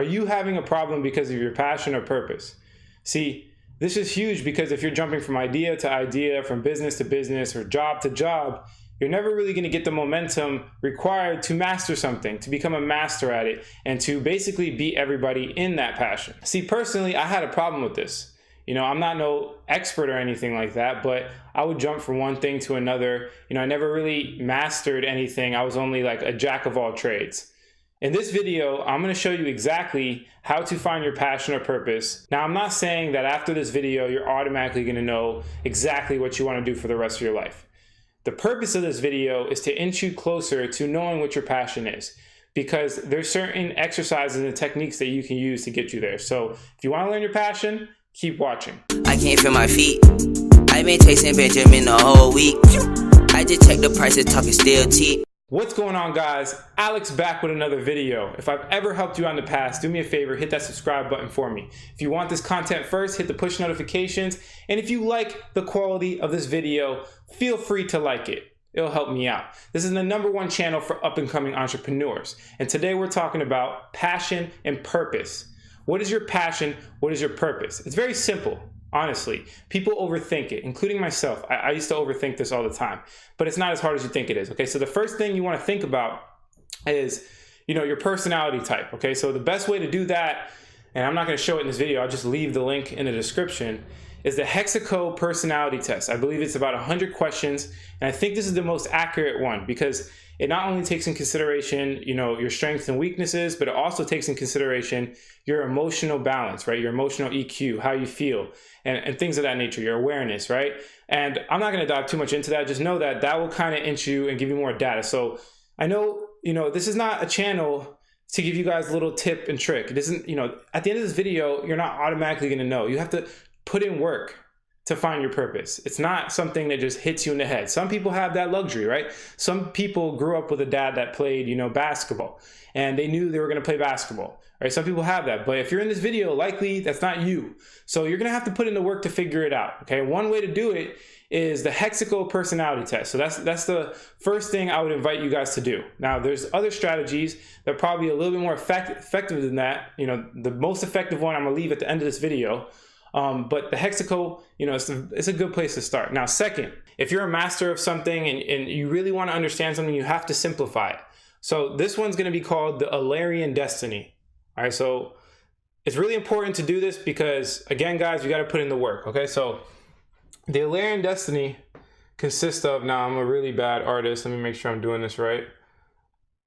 Are you having a problem because of your passion or purpose? See, this is huge because if you're jumping from idea to idea, from business to business, or job to job, you're never really going to get the momentum required to master something, to become a master at it, and to basically beat everybody in that passion. See, personally, I had a problem with this. You know, I'm not no expert or anything like that, but I would jump from one thing to another. You know, I never really mastered anything. I was only like a jack of all trades. In this video, I'm going to show you exactly how to find your passion or purpose. Now, I'm not saying that after this video, you're automatically going to know exactly what you want to do for the rest of your life. The purpose of this video is to inch you closer to knowing what your passion is, because there's certain exercises and techniques that you can use to get you there. So if you want to learn your passion, keep watching. I can't feel my feet. I've been chasing Benjamin the whole week. I just checked the prices, talking still cheap. What's going on, guys? Alex back with another video. If I've ever helped you out in the past, do me a favor, hit that subscribe button for me. If you want this content first, hit the push notifications. And if you like the quality of this video, feel free to like it. It'll help me out. This is the #1 channel for up and coming entrepreneurs. And today we're talking about passion and purpose. What is your passion? What is your purpose? It's very simple. Honestly, people overthink it, including myself. I used to overthink this all the time, but it's not as hard as you think it is. Okay, so the first thing you want to think about is, you know, your personality type. Okay, so the best way to do that, and I'm not going to show it in this video, I'll just leave the link in the description, is the Hexaco personality test. I believe it's about 100 questions, and I think this is the most accurate one because it not only takes in consideration, you know, your strengths and weaknesses, but it also takes in consideration your emotional balance, right? Your emotional EQ, how you feel, and things of that nature, your awareness, right? And I'm not going to dive too much into that. Just know that that will kind of inch you and give you more data. So I know, you know, this is not a channel to give you guys a little tip and trick. It isn't, you know, at the end of this video, you're not automatically going to know. You have to put in work to find your purpose. It's not something that just hits you in the head. Some people have that luxury, right? Some people grew up with a dad that played, you know, basketball, and they knew they were going to play basketball, right? Some people have that, but if you're in this video, likely that's not you. So you're going to have to put in the work to figure it out, okay? One way to do it is the Hexaco personality test. So that's the first thing I would invite you guys to do. Now, there's other strategies that are probably a little bit more effective than that. You know, the most effective one I'm going to leave at the end of this video. But the Hexaco, you know, it's a good place to start. Now, second, if you're a master of something and you really want to understand something, you have to simplify it. So this one's going to be called the Alerian Destiny. All right, so it's really important to do this because, again, guys, you got to put in the work. Okay, so the Alerian Destiny consists of, now I'm a really bad artist, let me make sure I'm doing this right,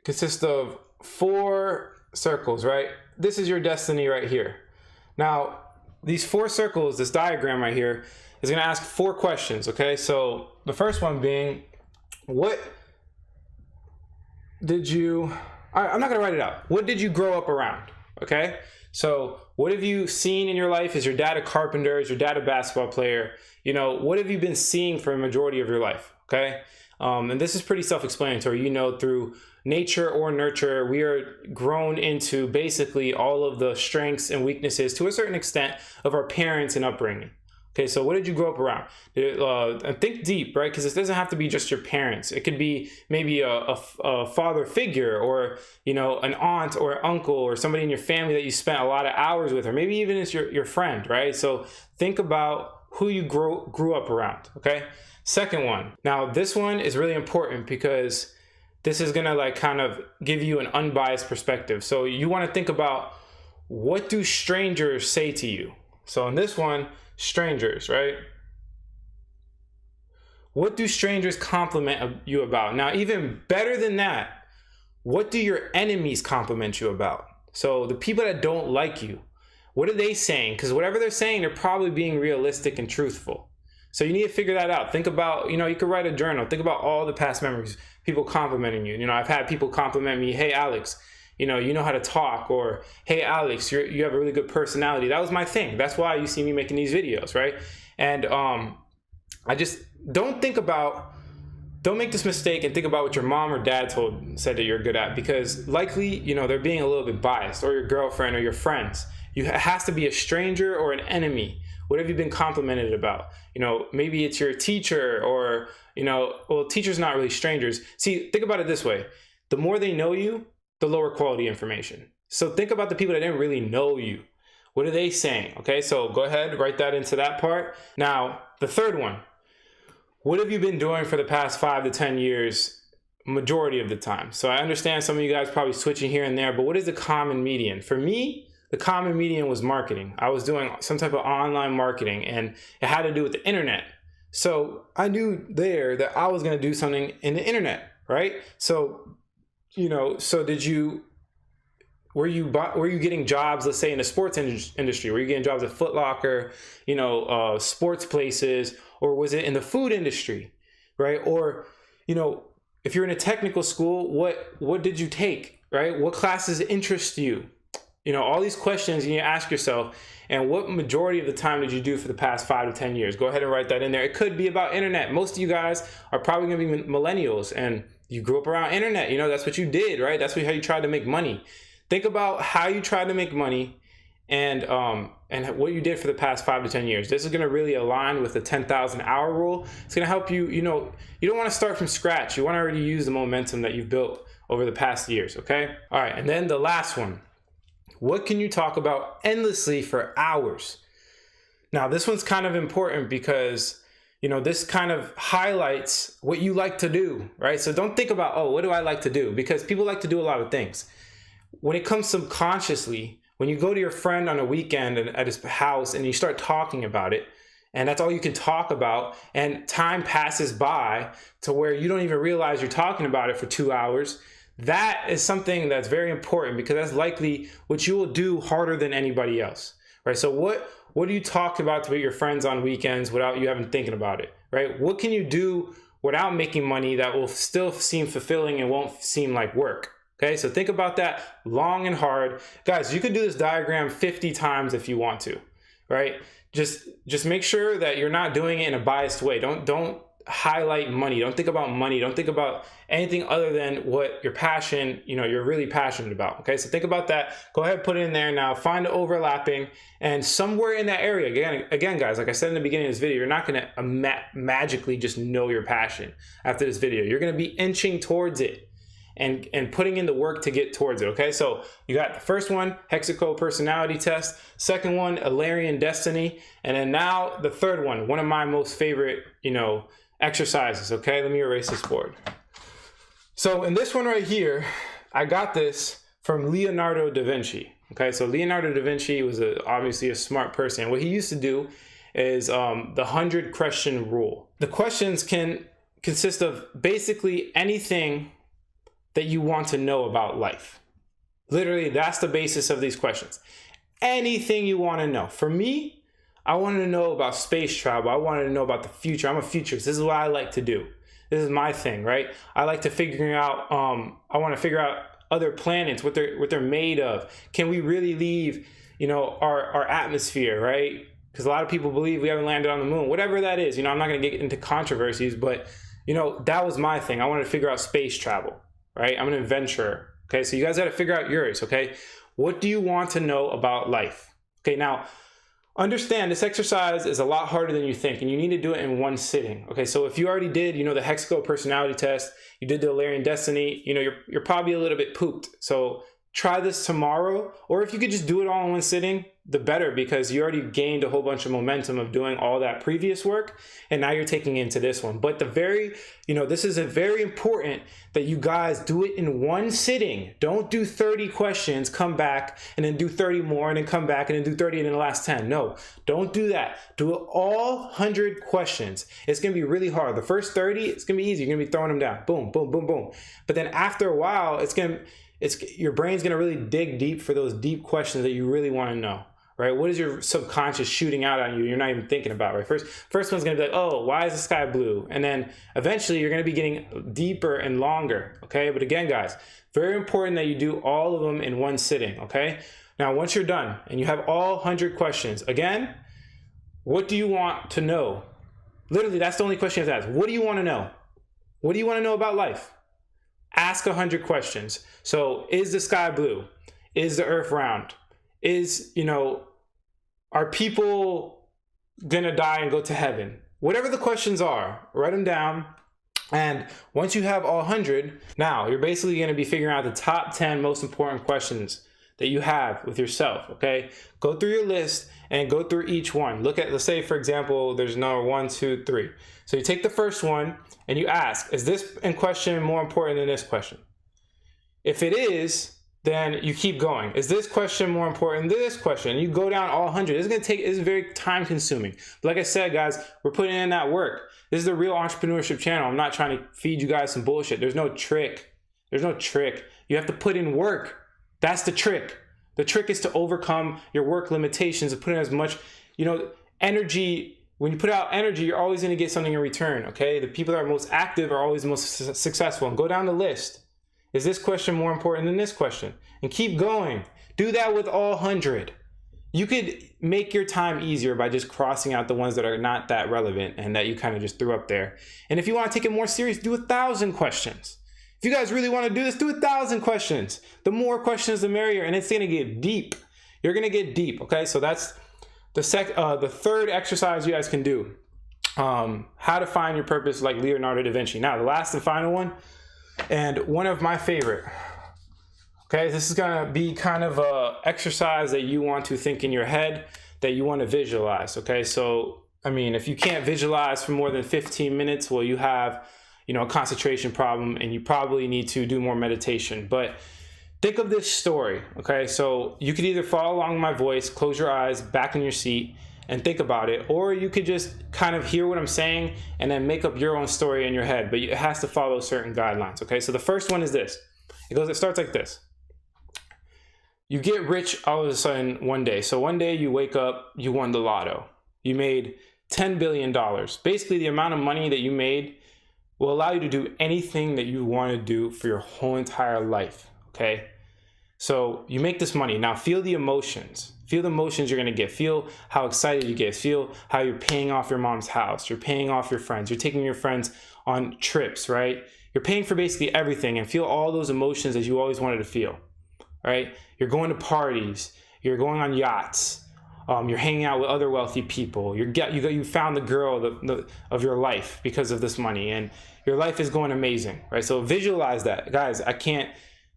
consists of 4 circles, right? This is your destiny right here. Now, these 4 circles, this diagram right here, is going to ask 4 questions, okay? So the first one being, what did you, I'm not going to write it out. What did you grow up around, okay? So what have you seen in your life? Is your dad a carpenter? Is your dad a basketball player? You know, what have you been seeing for a majority of your life, okay? And this is pretty self-explanatory. You know, through nature or nurture, we are grown into basically all of the strengths and weaknesses to a certain extent of our parents and upbringing. Okay, so what did you grow up around? And think deep, right? Because it doesn't have to be just your parents. It could be maybe a father figure, or, you know, an aunt or uncle or somebody in your family that you spent a lot of hours with, or maybe even it's your friend, right? So think about who you grew up around, okay? Second one. Now, this one is really important because this is going to like kind of give you an unbiased perspective. So you want to think about, what do strangers say to you? So in this one, strangers, right? What do strangers compliment you about? Now, even better than that, what do your enemies compliment you about? So the people that don't like you, what are they saying? Because whatever they're saying, they're probably being realistic and truthful. So you need to figure that out. Think about, you know, you could write a journal. Think about all the past memories, people complimenting you. You know, I've had people compliment me, hey, Alex, you know how to talk, or hey, Alex, you have a really good personality. That was my thing. That's why you see me making these videos, right? And I just don't make this mistake and think about what your mom or dad said that you're good at, because likely, you know, they're being a little bit biased, or your girlfriend or your friends. It has to be a stranger or an enemy. What have you been complimented about? You know, maybe it's your teacher, or, you know, well, teachers not really strangers. See, think about it this way. The more they know you, the lower quality information. So think about the people that didn't really know you. What are they saying? Okay, so go ahead, write that into that part. Now, the third one. What have you been doing for the past 5 to 10 years, majority of the time? So I understand some of you guys probably switching here and there, but what is the common median? For me, the common median was marketing. I was doing some type of online marketing, and it had to do with the internet. So I knew there that I was going to do something in the internet, right? So, you know, so were you getting jobs, let's say in the sports industry? Were you getting jobs at Foot Locker, you know, sports places, or was it in the food industry, right? Or, you know, if you're in a technical school, what did you take, right? What classes interest you? You know, all these questions you need to ask yourself. And what majority of the time did you do for the past 5 to 10 years? Go ahead and write that in there. It could be about internet. Most of you guys are probably going to be millennials, and you grew up around internet. You know, that's what you did, right? That's how you tried to make money. Think about how you tried to make money and what you did for the past 5 to 10 years. This is going to really align with the 10,000 hour rule. It's going to help you. You know, you don't want to start from scratch. You want to already use the momentum that you've built over the past years. Okay. All right. And then the last one. What can you talk about endlessly for hours? Now, this one's kind of important because, you know, this kind of highlights what you like to do, right? So don't think about, oh, what do I like to do? Because people like to do a lot of things. When it comes subconsciously, when you go to your friend on a weekend at his house and you start talking about it, and that's all you can talk about, and time passes by to where you don't even realize you're talking about it for 2 hours, that is something that's very important, because that's likely what you will do harder than anybody else, right? So what do you talk about to your friends on weekends without you even thinking about it, right? What can you do without making money that will still seem fulfilling and won't seem like work? Okay, so think about that long and hard. Guys, you could do this diagram 50 times if you want to, right? Just make sure that you're not doing it in a biased way. Don't highlight money. Don't think about money. Don't think about anything other than what your passion, you know, you're really passionate about. Okay, so think about that. Go ahead, put it in there now. Find the overlapping, and somewhere in that area, again, guys, like I said in the beginning of this video, you're not going to magically just know your passion after this video. You're going to be inching towards it and putting in the work to get towards it. Okay, so you got the first one, Hexaco personality test. Second one, Alerian Destiny, and then now the third one of my most favorite, you know, exercises. Okay, let me erase this board. So in this one right here, I got this from Leonardo Da Vinci. Okay, so Leonardo Da Vinci was obviously a smart person. What he used to do is the 100 question rule. The questions can consist of basically anything that you want to know about life. Literally, that's the basis of these questions. Anything you want to know. For me, I wanted to know about space travel. I wanted to know about the future. I'm a futurist. This is what I like to do. This is my thing, right? I like to figure out, I want to figure out other planets, what they're made of. Can we really leave, you know, our atmosphere, right? Because a lot of people believe we haven't landed on the moon, whatever that is. You know, I'm not going to get into controversies, but, you know, that was my thing. I wanted to figure out space travel, right? I'm an adventurer. Okay, so you guys got to figure out yours, okay? What do you want to know about life? Okay, now, understand this exercise is a lot harder than you think, and you need to do it in one sitting. Okay, so if you already did, you know, the Hexaco personality test, you did the Alerian Destiny, you know, you're probably a little bit pooped. So try this tomorrow, or if you could just do it all in one sitting, the better, because you already gained a whole bunch of momentum of doing all that previous work, and now you're taking it into this one. But this is a very important that you guys do it in one sitting. Don't do 30 questions, come back, and then do 30 more, and then come back, and then do 30 in the last 10. No, don't do that. Do it all 100 questions. It's gonna be really hard. The first 30, it's gonna be easy. You're gonna be throwing them down. Boom, boom, boom, boom. But then after a while, your brain's gonna really dig deep for those deep questions that you really wanna know. Right? What is your subconscious shooting out on you? You're not even thinking about, right? First one's gonna be like, oh, why is the sky blue? And then eventually you're gonna be getting deeper and longer, okay? But again, guys, very important that you do all of them in one sitting, okay? Now, once you're done and you have all 100 questions, again, what do you want to know? Literally, that's the only question you have to ask. What do you want to know? What do you want to know about life? Ask 100 questions. So, is the sky blue? Is the earth round? Are people gonna die and go to heaven? Whatever the questions are, write them down. And once you have all 100, now you're basically gonna be figuring out the top 10 most important questions that you have with yourself, okay? Go through your list and go through each one. Look at, let's say, for example, there's number 1, 2, 3. So you take the first one and you ask, is this in question more important than this question? If it is, then you keep going. Is this question more important than this question? You go down all 100. It's very time consuming. But like I said, guys, we're putting in that work. This is the real entrepreneurship channel. I'm not trying to feed you guys some bullshit. There's no trick. There's no trick. You have to put in work. That's the trick. The trick is to overcome your work limitations and put in as much, energy. When you put out energy, you're always going to get something in return, okay? The people that are most active are always the most successful. And go down the list. Is this question more important than this question? And keep going. Do that with all 100. You could make your time easier by just crossing out the ones that are not that relevant and that you kind of just threw up there. And if you want to take it more serious, do 1,000 questions. If you guys really want to do this, do 1,000 questions. The more questions, the merrier, and it's going to get deep. You're going to get deep, okay? So that's the third exercise you guys can do. How to find your purpose like Leonardo Da Vinci. Now, the last and final one, and one of my favorite. Okay, this is gonna be kind of a exercise that you want to think in your head, that you want to visualize. Okay, so I mean, if you can't visualize for more than 15 minutes, well, you have, a concentration problem, and you probably need to do more meditation. But think of this story. Okay, so you could either follow along my voice, close your eyes, back in your seat, and think about it, or you could just kind of hear what I'm saying and then make up your own story in your head, but it has to follow certain guidelines. Okay, so the first one is this. It starts like this. You get rich all of a sudden one day. So one day you wake up, you won the lotto. You made $10 billion. Basically, the amount of money that you made will allow you to do anything that you want to do for your whole entire life. Okay, so you make this money. Now feel the emotions. Feel the emotions you're going to get. Feel how excited you get. Feel how you're paying off your mom's house. You're paying off your friends. You're taking your friends on trips, right? You're paying for basically everything, and feel all those emotions that you always wanted to feel, right? You're going to parties. You're going on yachts. You're hanging out with other wealthy people. You found the girl of your life because of this money, and your life is going amazing, right? So visualize that. Guys, I can't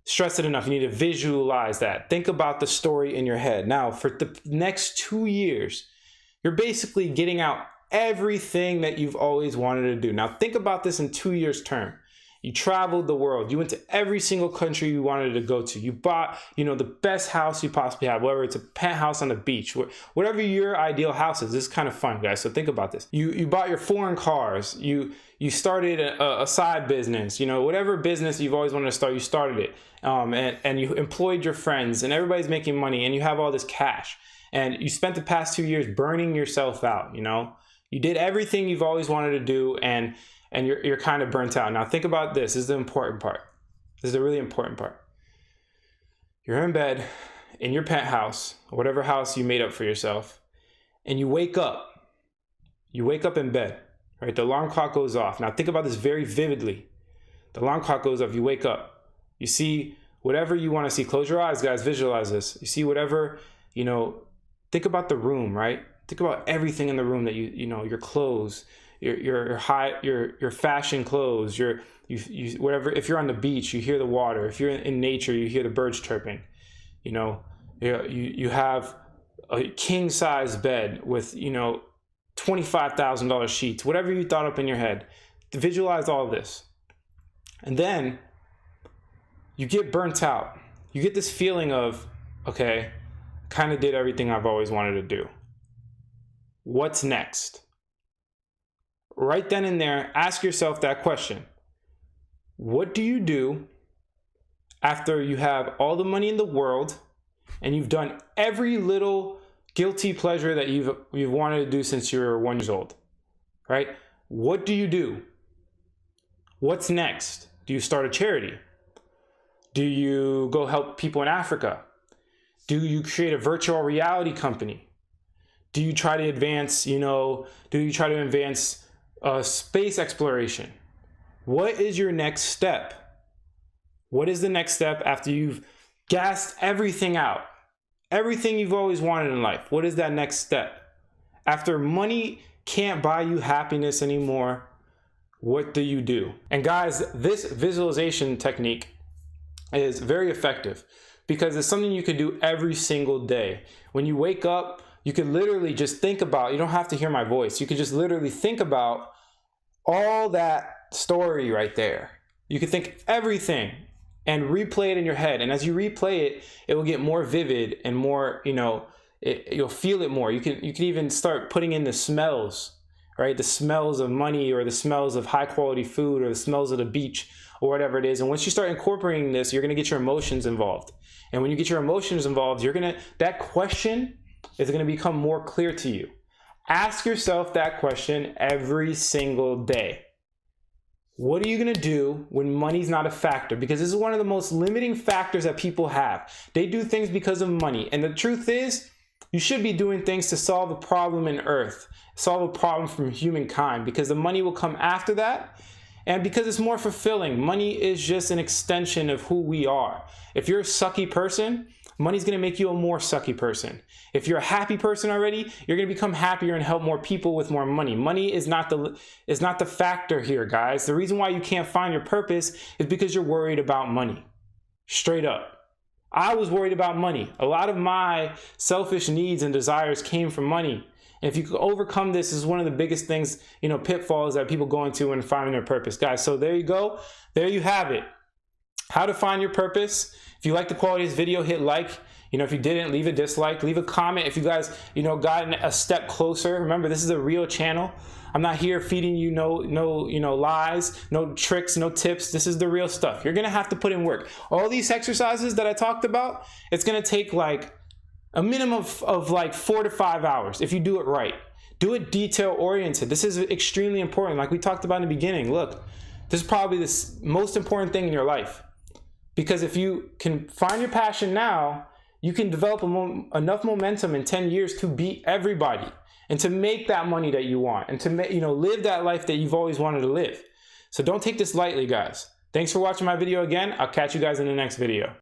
stress it enough. You need to visualize that. Think about the story in your head. Now, for the next 2 years, you're basically getting out everything that you've always wanted to do. Now, think about this in 2 years' term. You traveled the world. You went to every single country you wanted to go to. You bought, the best house you possibly have, whether it's a penthouse on the beach, whatever your ideal house is. This is kind of fun, guys. So think about this. You bought your foreign cars. You started a side business. Whatever business you've always wanted to start, you started it. And you employed your friends, and everybody's making money, and you have all this cash. And you spent the past 2 years burning yourself out. You did everything you've always wanted to do, and you're kind of burnt out. Now think about this. This is the important part. This is the really important part. You're in bed in your penthouse, or whatever house you made up for yourself, and you wake up. You wake up in bed, right? The alarm clock goes off. Now think about this very vividly. The alarm clock goes off. You wake up. You see whatever you want to see. Close your eyes, guys. Visualize this. You see whatever, think about the room, right? Think about everything in the room that your clothes, your fashion clothes, you whatever. If you're on the beach, you hear the water. If you're in nature, you hear the birds chirping. You have a king size bed with $25,000 sheets. Whatever you thought up in your head, visualize all of this, and then you get burnt out. You get this feeling of, okay, kind of did everything I've always wanted to do. What's next? Right then and there, ask yourself that question. What do you do after you have all the money in the world and you've done every little guilty pleasure that you've wanted to do since you were 1 year old, right? What do you do? What's next? Do you start a charity? Do you go help people in Africa? Do you create a virtual reality company? Do you try to advance, space exploration? What is your next step? What is the next step after you've gassed everything out? Everything you've always wanted in life. What is that next step? After money can't buy you happiness anymore, what do you do? And guys, this visualization technique is very effective. because it's something you could do every single day. When you wake up, you could literally just think about, you don't have to hear my voice. You could just literally think about all that story right there. You could think everything and replay it in your head. And as you replay it, it will get more vivid and more, you'll feel it more. You can even start putting in the smells, right? The smells of money, or the smells of high quality food, or the smells of the beach, or whatever it is. And once you start incorporating this, you're gonna get your emotions involved. And when you get your emotions involved, that question is gonna become more clear to you. Ask yourself that question every single day. What are you gonna do when money's not a factor? Because this is one of the most limiting factors that people have. They do things because of money. And the truth is, you should be doing things to solve a problem in Earth, solve a problem from humankind, because the money will come after that. And because it's more fulfilling. Money is just an extension of who we are. If you're a sucky person, money's gonna make you a more sucky person. If you're a happy person already, you're gonna become happier and help more people with more money. Money is not the factor here, guys. The reason why you can't find your purpose is because you're worried about money. Straight up. I was worried about money. A lot of my selfish needs and desires came from money. And if you could overcome this, is one of the biggest things, pitfalls that people go into when finding their purpose, guys. So there you go. There you have it. How to find your purpose. If you like the quality of this video, hit like. If you didn't, leave a dislike, leave a comment. If you guys, gotten a step closer. Remember, this is a real channel. I'm not here feeding you no lies, no tricks, no tips. This is the real stuff. You're gonna have to put in work. All these exercises that I talked about, it's gonna take like a minimum of like 4 to 5 hours if you do it right. Do it detail oriented. This is extremely important. Like we talked about in the beginning, look, this is probably the most important thing in your life. Because if you can find your passion now, you can develop enough momentum in 10 years to beat everybody and to make that money that you want and to live that life that you've always wanted to live. So don't take this lightly, guys. Thanks for watching my video again. I'll catch you guys in the next video.